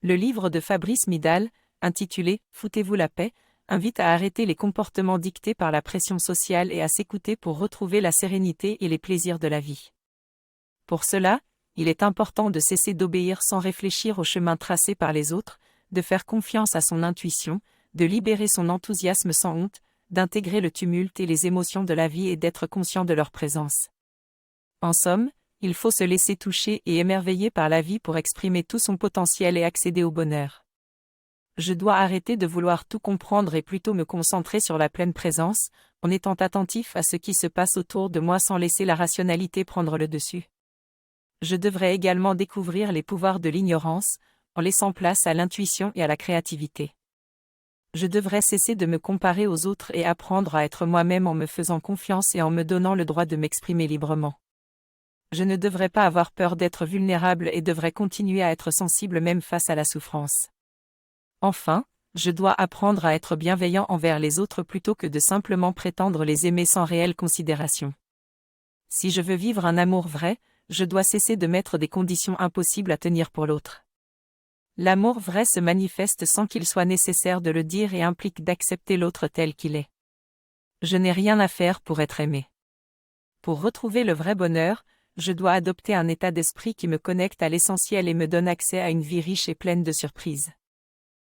Le livre de Fabrice Midal, intitulé « Foutez-vous la paix », invite à arrêter les comportements dictés par la pression sociale et à s'écouter pour retrouver la sérénité et les plaisirs de la vie. Pour cela, il est important de cesser d'obéir sans réfléchir au chemin tracé par les autres, de faire confiance à son intuition, de libérer son enthousiasme sans honte, d'intégrer le tumulte et les émotions de la vie et d'être conscient de leur présence. En somme, il faut se laisser toucher et émerveiller par la vie pour exprimer tout son potentiel et accéder au bonheur. Je dois arrêter de vouloir tout comprendre et plutôt me concentrer sur la pleine présence, en étant attentif à ce qui se passe autour de moi sans laisser la rationalité prendre le dessus. Je devrais également découvrir les pouvoirs de l'ignorance, en laissant place à l'intuition et à la créativité. Je devrais cesser de me comparer aux autres et apprendre à être moi-même en me faisant confiance et en me donnant le droit de m'exprimer librement. Je ne devrais pas avoir peur d'être vulnérable et devrais continuer à être sensible même face à la souffrance. Enfin, je dois apprendre à être bienveillant envers les autres plutôt que de simplement prétendre les aimer sans réelle considération. Si je veux vivre un amour vrai, je dois cesser de mettre des conditions impossibles à tenir pour l'autre. L'amour vrai se manifeste sans qu'il soit nécessaire de le dire et implique d'accepter l'autre tel qu'il est. Je n'ai rien à faire pour être aimé. Pour retrouver le vrai bonheur, je dois adopter un état d'esprit qui me connecte à l'essentiel et me donne accès à une vie riche et pleine de surprises.